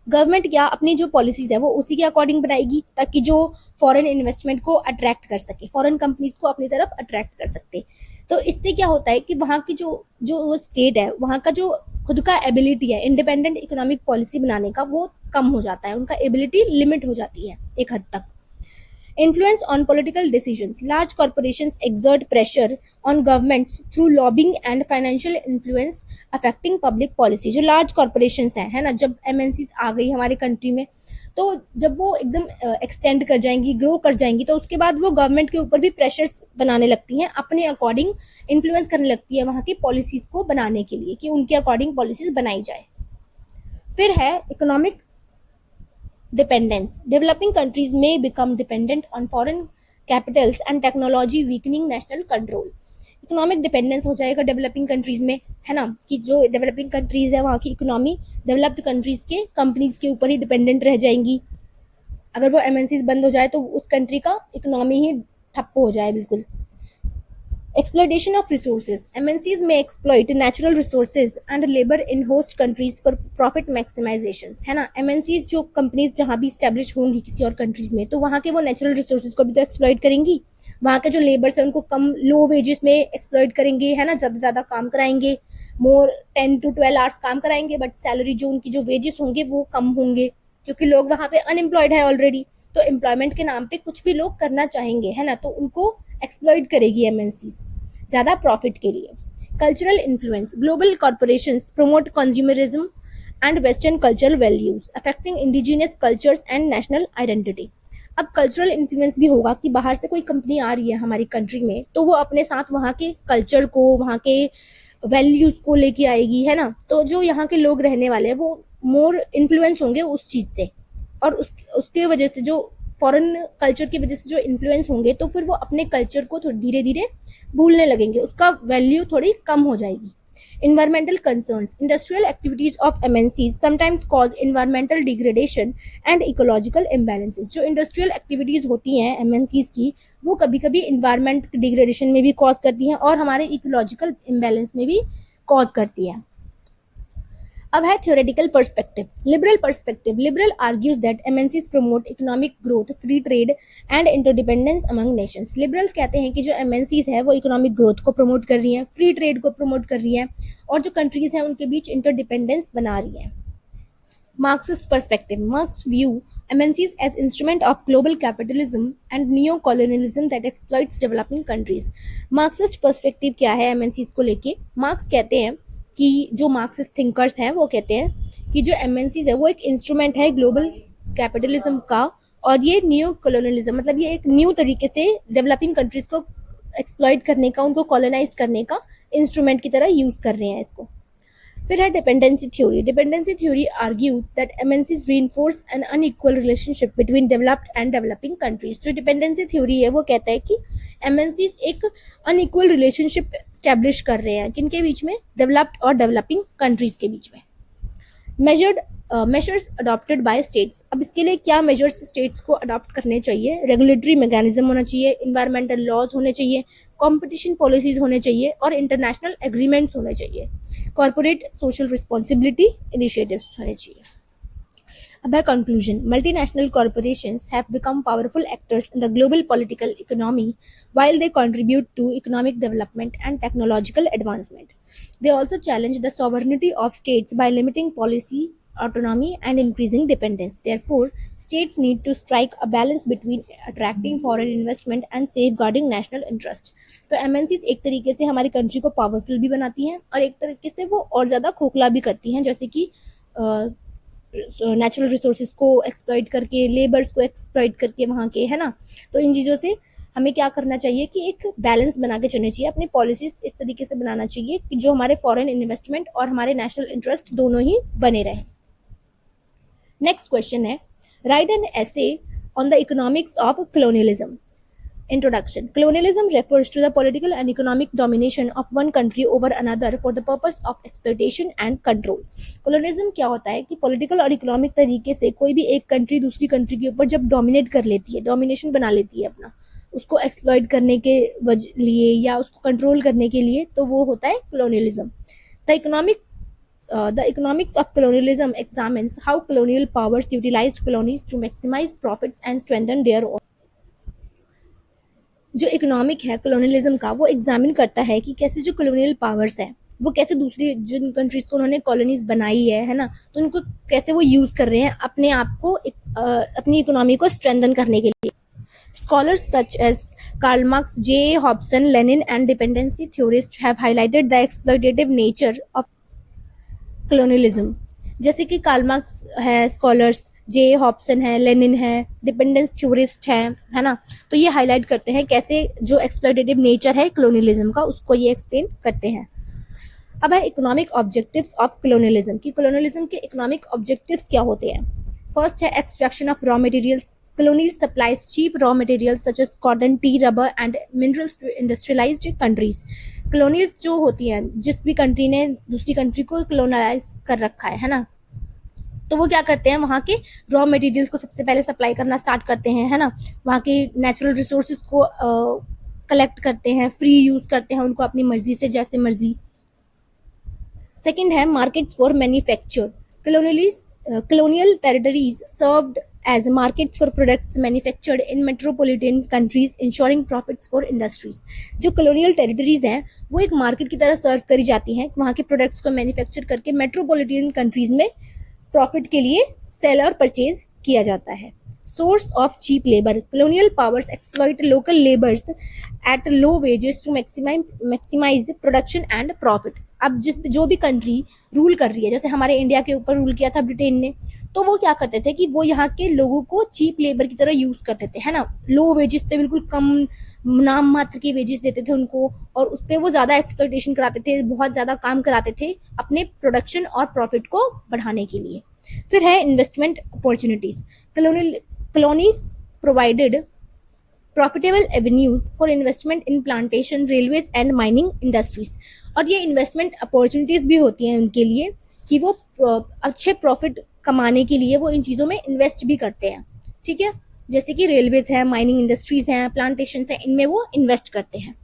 Speaker 1: गवर्नमेंट क्या अपनी जो पॉलिसीज है वो उसी के अकॉर्डिंग बनाएगी, ताकि जो फॉरेन इन्वेस्टमेंट को अट्रैक्ट कर सके, फॉरेन कंपनीज को अपनी तरफ अट्रैक्ट कर सकते। तो इससे क्या होता है कि वहाँ की जो स्टेट है, वहाँ का जो खुद का एबिलिटी है इंडिपेंडेंट इकोनॉमिक पॉलिसी बनाने का, वो कम हो जाता है, उनका एबिलिटी लिमिट हो जाती है एक हद तक। Influence on political decisions. Large corporations exert pressure on governments through lobbying and financial influence affecting public policy. जो large corporations हैं, है ना, जब MNCs आ गई हमारे कंट्री में, तो जब वो एकदम एक्सटेंड कर जाएंगी, ग्रो कर जाएंगी, तो उसके बाद वो गवर्नमेंट के ऊपर भी प्रेशर्स बनाने लगती हैं, अपने अकॉर्डिंग इन्फ्लुएंस करने लगती है वहाँ की पॉलिसीज को बनाने के लिए, कि उनके अकॉर्डिंग पॉलिसीज बनाई जाए। फिर है economic dependence. Developing countries may become dependent on foreign capitals and technology, weakening national control. Economic dependence हो जाएगा डेवलपिंग कंट्रीज में, है ना, कि जो डेवलपिंग कंट्रीज है वहाँ की इकोनॉमी डेवलप्ड कंट्रीज के कंपनीज के ऊपर ही डिपेंडेंट रह जाएंगी। अगर वो एमएनसीज बंद हो जाए तो उस कंट्री का इकोनॉमी ही ठप्प हो जाए बिल्कुल। Exploitation of resources. MNCs may exploit natural resources and labor in host countries for profit maximization, है ना। MNCs जो कंपनीज जहाँ भी स्टैब्लिश होंगी किसी और कंट्रीज में, तो वहाँ के वो नेचुरल रिसोर्सेज को भी तो एक्सप्लॉइट करेंगी, वहाँ के जो लेबर्स है उनको कम लो वेजेस में एक्सप्लॉइट करेंगे, है ना, ज़्यादा काम कराएंगे, मोर 10 to 12 आवर्स काम कराएंगे, बट सैलरी जो उनकी जो वेजेस होंगे वो कम होंगे, क्योंकि लोग वहाँ पे अनएम्प्लॉयड है ऑलरेडी। तो एम्प्लॉयमेंट के नाम पे कुछ भी लोग करना चाहेंगे, है ना, तो उनको एक्सप्लॉइट करेगी एमएनसीज ज़्यादा प्रॉफिट के लिए। Cultural influence, global corporations promote consumerism and western cultural values affecting indigenous cultures and national identity. अब कल्चरल इन्फ्लुएंस भी होगा कि बाहर से कोई कंपनी आ रही है हमारी कंट्री में, तो वो अपने साथ वहाँ के कल्चर को, वहाँ के वैल्यूज को लेके आएगी, है ना, तो जो यहाँ के लोग रहने वाले हैं वो मोर इन्फ्लुएंस होंगे उस चीज़ से, और उसके वजह से जो फॉरेन कल्चर की वजह से जो इन्फ्लुएंस होंगे, तो फिर वो अपने कल्चर को धीरे धीरे भूलने लगेंगे, उसका वैल्यू थोड़ी कम हो जाएगी। Environmental concerns. Industrial activities of MNCs sometimes cause environmental degradation and ecological imbalances. जो इंडस्ट्रियल एक्टिविटीज होती हैं MNCs की, वो कभी कभी इन्वायरमेंट डिग्रेडेशन में भी कॉज करती हैं और हमारे इकोलॉजिकल इम्बैलेंस में भी कॉज करती हैं। अब है theoretical perspective. Liberal perspective, liberal argues that MNCs promote economic growth, free trade and interdependence among Nations. Liberals कहते हैं कि जो एमएनसीज है वो इकोनॉमिक ग्रोथ को प्रमोट कर रही हैं, फ्री ट्रेड को प्रमोट कर रही हैं, और जो कंट्रीज हैं उनके बीच इंटरडिपेंडेंस बना रही हैं। Marxist perspective, marks view MNCs as instrument of global capitalism and neo-colonialism that exploits developing countries. Marxist perspective क्या है MNCs को लेके? मार्क्स कहते हैं कि जो मार्क्सिस्ट थिंकर्स हैं वो कहते हैं कि जो एमएनसीज है वो एक इंस्ट्रूमेंट है ग्लोबल कैपिटलिज्म का, और ये न्यू कॉलोनलिज्म मतलब ये एक न्यू तरीके से डेवलपिंग कंट्रीज को एक्सप्लॉइट करने का, उनको कॉलोनाइज करने का इंस्ट्रूमेंट की तरह यूज कर रहे हैं इसको। फिर है dependency theory. Dependency theory argues that MNCs reinforce N unequal relationship between developed and developing countries. जो डिपेंडेंसी थ्योरी है वो कहता है कि एमएनसीज एक अनइक्वल रिलेशनशिप स्टैब्लिश कर रहे हैं किनके बीच में, डेवलप्ड और डेवलपिंग कंट्रीज के बीच में। Measured measures adopted by states. अब इसके लिए क्या मेजर्स स्टेट्स को अडॉप्ट करने चाहिए, रेगुलेटरी मैकेनिज्म होना चाहिए, इन्वायरमेंटल लॉज होने चाहिए, कंपटीशन पॉलिसीज होने चाहिए और इंटरनेशनल एग्रीमेंट्स होने चाहिए, कॉर्पोरेट सोशल रिस्पॉन्सिबिलिटी इनिशिएटिव्स होने चाहिए। अब है conclusion. Multinational corporations have become powerful actors in the global political economy while they contribute to economic development and technological advancement. They also challenge the sovereignty of states by limiting policy autonomy and increasing dependence. Therefore, states need to strike a balance between attracting foreign investment and safeguarding national interest. तो MNCs एक तरीके से हमारी कंट्री को पावरफुल भी बनाती हैं और एक तरीके से वो और ज़्यादा खोखला भी करती हैं, जैसे कि नेचुरल रिसोर्सेज को एक्सप्लॉइट करके, लेबर्स को एक्सप्लॉइट करके वहाँ के, है ना। तो इन चीज़ों से हमें क्या करना चाहिए कि एक बैलेंस बना के चलनी चाहिए, अपनी पॉलिसीज इस तरीके से बनाना चाहिए कि जो हमारे फॉरेन इन्वेस्टमेंट और हमारे नेशनल इंटरेस्ट दोनों ही बने रहें। नेक्स्ट क्वेश्चन है, right an essay on the economics of colonialism. Introduction. Colonialism refers to the political and economic domination of one country over another for the purpose of exploitation and control. Colonialism क्या होता है कि पॉलिटिकल और इकोनॉमिक तरीके से कोई भी एक कंट्री दूसरी कंट्री के ऊपर जब डोमिनेट कर लेती है, डोमिनेशन बना लेती है अपना, उसको एक्सप्लॉइट करने के लिए या उसको कंट्रोल करने के लिए, तो वो होता है colonialism. The economics of colonialism examines how colonial powers utilized colonies to maximize profits and strengthen their own. जो इकोनॉमिक है कॉलोनियलिज्म का, वो एग्जामिन करता है कि कैसे जो कॉलोनियल पावर्स हैं वो कैसे दूसरी जिन कंट्रीज को उन्होंने कॉलोनीज बनाई है ना, तो उनको कैसे वो यूज कर रहे हैं अपने आप को अपनी इकोनॉमी को स्ट्रेंथन करने के लिए। Scholars such as Karl Marx, J. Hobson, Lenin, and dependency theorists have highlighted the exploitative nature of colonialism. जैसे कि कार्ल मार्क्स है, स्कॉलर्स जे हॉब्सन है, लेनिन है, डिपेंडेंस थ्योरिस्ट है ना, तो ये हाईलाइट करते हैं कैसे जो एक्सप्लॉइटेटिव नेचर है कॉलोनियलिज्म का उसको ये एक्सप्लेन करते हैं। अब है इकोनॉमिक ऑब्जेक्टिव्स ऑफ कॉलोनियलिज्म कि कॉलोनियलिज्म के इकोनॉमिक ऑब्जेक्टिव्स क्या होते हैं। फर्स्ट है extraction of raw materials. Colonies supplies cheap raw materials such as cotton, tea, rubber and minerals to industrialized countries. Colonies जो होती हैं, जिस भी कंट्री ने दूसरी कंट्री को कॉलोनाइज कर रखा है ना, तो वो क्या करते हैं, वहाँ के रॉ मटेरियल्स को सबसे पहले सप्लाई करना स्टार्ट करते हैं, है ना, वहाँ के नेचुरल रिसोर्सेज को कलेक्ट करते हैं, फ्री यूज करते हैं उनको अपनी मर्जी से, जैसे मर्जी। सेकेंड है markets for manufacture. Colonial territories served as markets for products manufactured in metropolitan countries, ensuring profits for industries. जो colonial territories हैं वो एक मार्केट की तरह सर्व करी जाती हैं, वहाँ के प्रोडक्ट्स को मैन्युफैक्चर करके मेट्रोपॉलिटन कंट्रीज में प्रॉफिट के लिए सेल और परचेज किया जाता है। Source of cheap labour. colonial powers exploit local laborers at low wages to maximize production and profit. अब जो भी कंट्री रूल कर रही है, जैसे हमारे इंडिया के ऊपर रूल किया था ब्रिटेन ने, तो वो क्या करते थे कि वो यहाँ के लोगों को चीप लेबर की तरह यूज करते थे, है ना, लो वेजेस पे, बिल्कुल कम नाम मात्र की वेजेस देते थे उनको, और उस पर वो ज़्यादा एक्सप्लॉइटेशन कराते थे, बहुत ज़्यादा काम कराते थे अपने प्रोडक्शन और प्रॉफिट को बढ़ाने के लिए। फिर है investment opportunities. colonies provided profitable avenues for investment in plantation, railways and mining industries. और ये इन्वेस्टमेंट अपॉर्चुनिटीज भी होती हैं उनके लिए कि वो अच्छे प्रॉफिट कमाने के लिए वो इन चीज़ों में इन्वेस्ट भी करते हैं, ठीक है, जैसे कि रेलवेज है, माइनिंग इंडस्ट्रीज हैं, प्लांटेशन है, इनमें वो इन्वेस्ट करते हैं।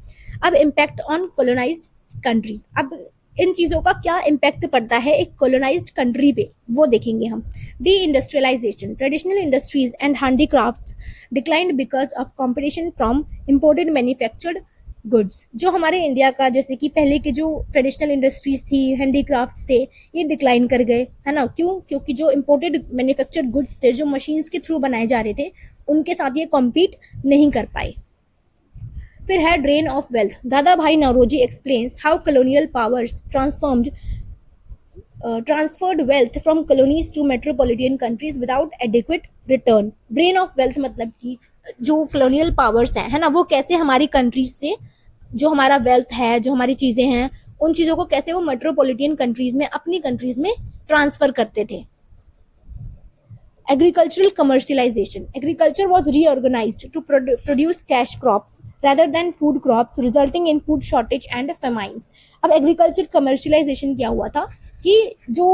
Speaker 1: अब इम्पैक्ट ऑन कॉलोनाइज्ड कंट्रीज। अब इन चीज़ों का क्या इम्पैक्ट पड़ता है एक कॉलोनाइज्ड कंट्री पे, वो देखेंगे हम। Deindustrialisation. Traditional industries and handicrafts declined because of competition from imported manufactured goods. जो हमारे इंडिया का, जैसे कि पहले के जो ट्रेडिशनल इंडस्ट्रीज थी, हैंडीक्राफ्ट्स थे, ये डिक्लाइन कर गए, है ना, क्यों? क्योंकि जो इम्पोर्टेड मैन्युफैक्चर्ड गुड्स थे, जो मशीन्स के थ्रू बनाए जा रहे थे, उनके साथ ये कॉम्पीट नहीं कर पाए। फिर है drain of wealth. Dadabhai Naoroji explains how colonial powers transformed transferred wealth from colonies to metropolitan countries without adequate return. Drain of wealth मतलब कि जो कॉलोनियल पावर्स हैं, है ना, वो कैसे हमारी कंट्रीज से जो हमारा वेल्थ है, जो हमारी चीजें हैं, उन चीजों को कैसे वो मेट्रोपॉलिटन कंट्रीज में, अपनी कंट्रीज में ट्रांसफर करते थे। Agricultural commercialization. Agriculture was reorganized to produce cash crops rather than food crops, resulting in food shortage and famines. अब agriculture commercialization क्या हुआ था कि जो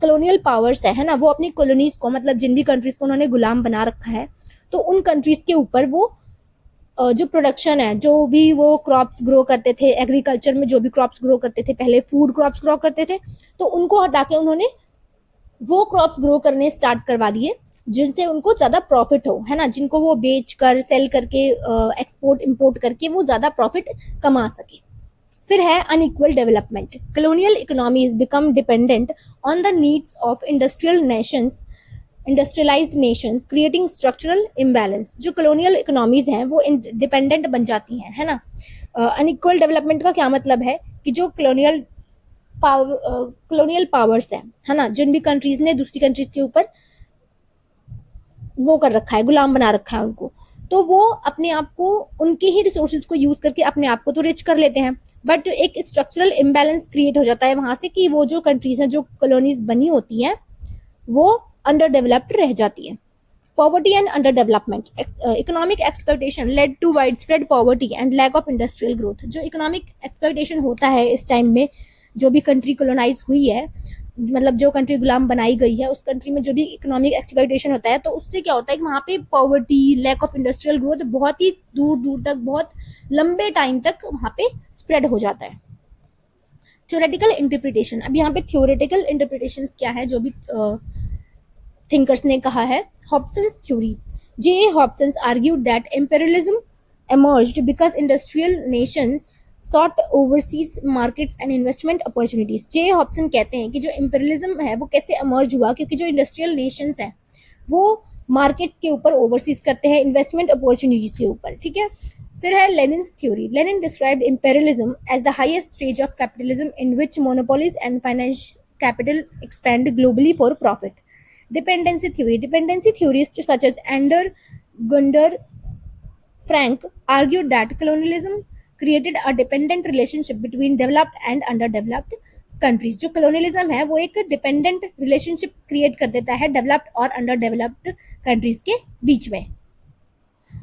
Speaker 1: colonial powers है ना, वो अपनी colonies को, मतलब जिन भी countries को उन्होंने गुलाम बना रखा है, तो उन countries के ऊपर वो जो प्रोडक्शन है, जो भी वो क्रॉप्स ग्रो करते थे, एग्रीकल्चर में जो भी क्रॉप्स ग्रो करते थे, पहले फूड क्रॉप्स ग्रो करते थे, तो उनको हटा के उन्होंने वो क्रॉप्स ग्रो करने स्टार्ट करवा दिए जिनसे उनको ज्यादा प्रॉफिट हो, है ना, जिनको वो बेच कर, सेल करके, एक्सपोर्ट इंपोर्ट करके वो ज्यादा प्रॉफिट कमा सके। फिर है unequal development. Colonial economies become dependent on the needs of industrialised Nations, creating structural imbalance. जो कॉलोनियल इकोनॉमीज हैं वो डिपेंडेंट बन जाती हैं, है ना। अनइक्वल डेवलपमेंट का क्या मतलब है कि जो कॉलोनियल पावर्स है ना, जिन भी कंट्रीज ने दूसरी कंट्रीज के ऊपर वो कर रखा है, गुलाम बना रखा है उनको, तो वो अपने आप को, उनके ही रिसोर्सेज को यूज करके अपने आप को तो रिच कर लेते हैं, बट एक स्ट्रक्चरल इम्बैलेंस क्रिएट हो जाता है वहां से कि वो जो कंट्रीज हैं, जो कॉलोनीज बनी होती हैं, वो अंडर डेवलप्ड रह जाती है। Poverty and underdevelopment. Economic exploitation led to widespread poverty and lack of industrial growth. जो इकोनॉमिक एक्सप्लॉइटेशन होता है इस टाइम में, जो भी कंट्री कॉलोनाइज हुई है, मतलब जो कंट्री गुलाम बनाई गई है, उस कंट्री में जो भी इकोनॉमिक एक्सप्लॉइटेशन होता है, तो उससे क्या होता है कि वहाँ पे poverty, lack of industrial growth बहुत ही दूर दूर तक, बहुत लंबे टाइम तक वहाँ पे स्प्रेड हो जाता है। Theoretical interpretation. अब यहाँ पे थ्योरेटिकल इंटरप्रिटेशन क्या है, जो भी थिंकर्स ने कहा है। Hobson's theory. J.A. Hobson argued that imperialism emerged because industrial nations sought overseas markets and investment opportunities. J.A. Hobson कहते हैं कि जो imperialism है वो कैसे emerge हुआ, क्योंकि जो industrial nations हैं वो मार्केट के ऊपर ओवरसीज करते हैं, इन्वेस्टमेंट अपॉर्चुनिटीज के ऊपर, ठीक है। फिर है लेनिन्स theory. Lenin described imperialism as the highest stage of capitalism in which monopolies and financial capital expand globally for profit. Dependency theory. Dependency theorists such as Ander, Gunder, Frank argued that colonialism created a dependent relationship between developed and underdeveloped countries. जो colonialism है वो एक dependent relationship create कर देता है developed और underdeveloped countries के बीच में।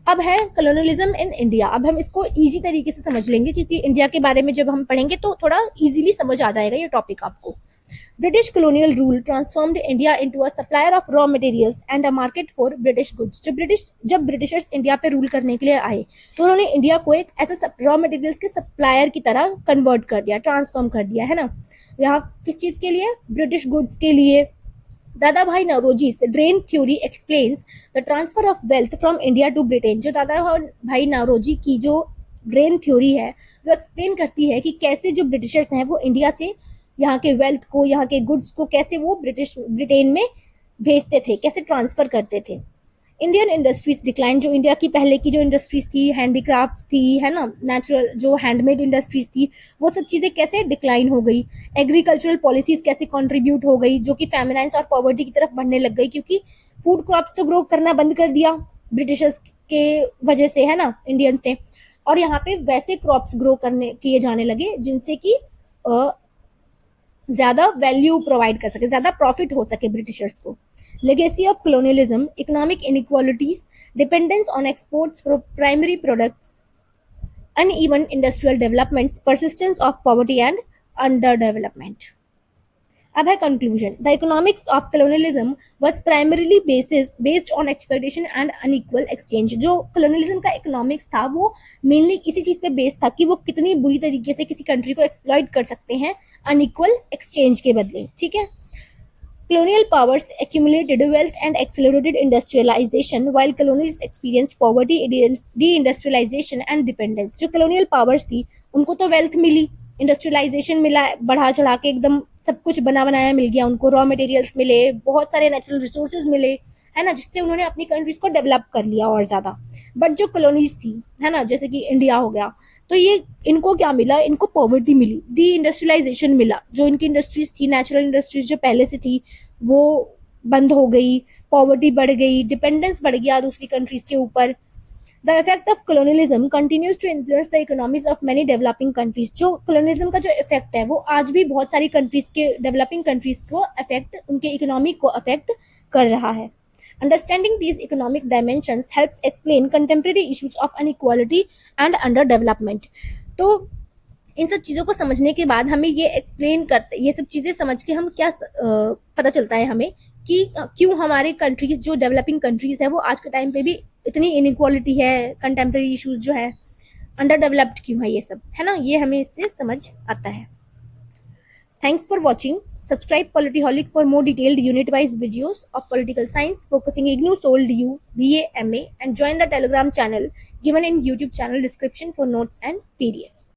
Speaker 1: अब है colonialism in India। अब हम इसको easy तरीके से समझ लेंगे, क्योंकि इंडिया के बारे में जब हम पढ़ेंगे तो थोड़ा easily समझ आ जाएगा ये टॉपिक आपको। British colonial rule transformed India into a supplier of raw materials and a market for British goods. जब ब्रिटिशर्स इंडिया पे रूल करने के लिए आए, तो उन्होंने इंडिया को एक ऐसा रॉ मटेरियल्स के सप्लायर की तरह कन्वर्ट कर दिया, ट्रांसफॉर्म कर दिया, है ना। यहाँ किस चीज के लिए? ब्रिटिश गुड्स के लिए। Dadabhai Naoroji's drain theory explains the transfer of wealth from India to Britain. जो दादा भाई नौरोजी की जो ड्रेन थ्योरी है वो एक्सप्लेन करती है कि कैसे जो ब्रिटिशर्स हैं वो इंडिया से यहाँ के वेल्थ को, यहाँ के गुड्स को कैसे वो ब्रिटेन में भेजते थे, कैसे ट्रांसफर करते थे। Indian industries decline. जो इंडिया की पहले की जो इंडस्ट्रीज थी, हैंडीक्राफ्ट्स थी, है ना, नेचुरल जो हैंडमेड इंडस्ट्रीज थी, वो सब चीजें कैसे डिक्लाइन हो गई। एग्रीकल्चरल पॉलिसीज कैसे कंट्रीब्यूट हो गई, जो कि फेमिनाइज और पॉवर्टी की तरफ बढ़ने लग गई, क्योंकि फूड क्रॉप्स तो ग्रो करना बंद कर दिया ब्रिटिशर्स के वजह से, है ना, इंडियंस ने, और यहाँ पे वैसे क्रॉप्स ग्रो किए जाने लगे जिनसे कि ज्यादा वैल्यू प्रोवाइड कर सके, ज्यादा प्रॉफिट हो सके ब्रिटिशर्स को। Legacy of colonialism, economic inequalities, dependence on exports for primary products, uneven industrial developments, persistence of poverty and underdevelopment. अब है conclusion. The economics of colonialism was primarily based on exploitation and unequal exchange। जो colonialism का इकोनॉमिक्स था वो मेनली इसी चीज पे बेस्ड था कि वो कितनी बुरी तरीके से किसी कंट्री को एक्सप्लॉइट कर सकते हैं अनइक्वल एक्सचेंज के बदले, ठीक है। Colonial powers accumulated wealth and accelerated industrialization, while colonials experienced poverty, deindustrialization and dependence. जो colonial powers थी उनको तो wealth मिली, इंडस्ट्रियलाइजेशन मिला, बढ़ा चढ़ा के एकदम सब कुछ बना बनाया मिल गया उनको, रॉ मटेरियल्स मिले, बहुत सारे नेचुरल रिसोर्सेज मिले, है ना, जिससे उन्होंने अपनी कंट्रीज को डेवलप कर लिया और ज़्यादा। बट जो कॉलोनीज थी, है ना, जैसे कि इंडिया हो गया, तो ये इनको क्या मिला, इनको पॉवर्टी मिली, डी इंडस्ट्रियलाइजेशन मिला। जो इनकी इंडस्ट्रीज थी, नेचुरल इंडस्ट्रीज जो पहले से थी, वो बंद हो गई, पॉवर्टी बढ़ गई, डिपेंडेंस बढ़ गया दूसरी कंट्रीज के ऊपर। The effect of colonialism continues to influence the economies of many developing countries। जो colonialism का जो इफेक्ट है वो आज भी बहुत सारी कंट्रीज के, डेवलपिंग कंट्रीज को अफेक्ट, उनके इकोनॉमी को अफेक्ट कर रहा है। Understanding these economic dimensions helps explain contemporary issues of inequality and underdevelopment। तो इन सब चीज़ों को समझने के बाद हमें ये एक्सप्लेन करते, ये सब चीज़ें समझ के हम क्या पता चलता है हमें कि क्यों हमारे कंट्रीज, जो डेवलपिंग कंट्रीज है, वो आज के टाइम पे भी इतनी इनइक्वालिटी है, कंटेम्प्रेरी इश्यूज जो है, अंडर डेवलप्ड क्यों है, ये सब, है ना, ये हमें इससे समझ आता है। Thanks for watching. Subscribe Polityholic for more detailed unit-wise videos of political science focusing IGNOU, SOL, DU, BA, MA, and join the Telegram channel given in YouTube channel description for notes and PDFs.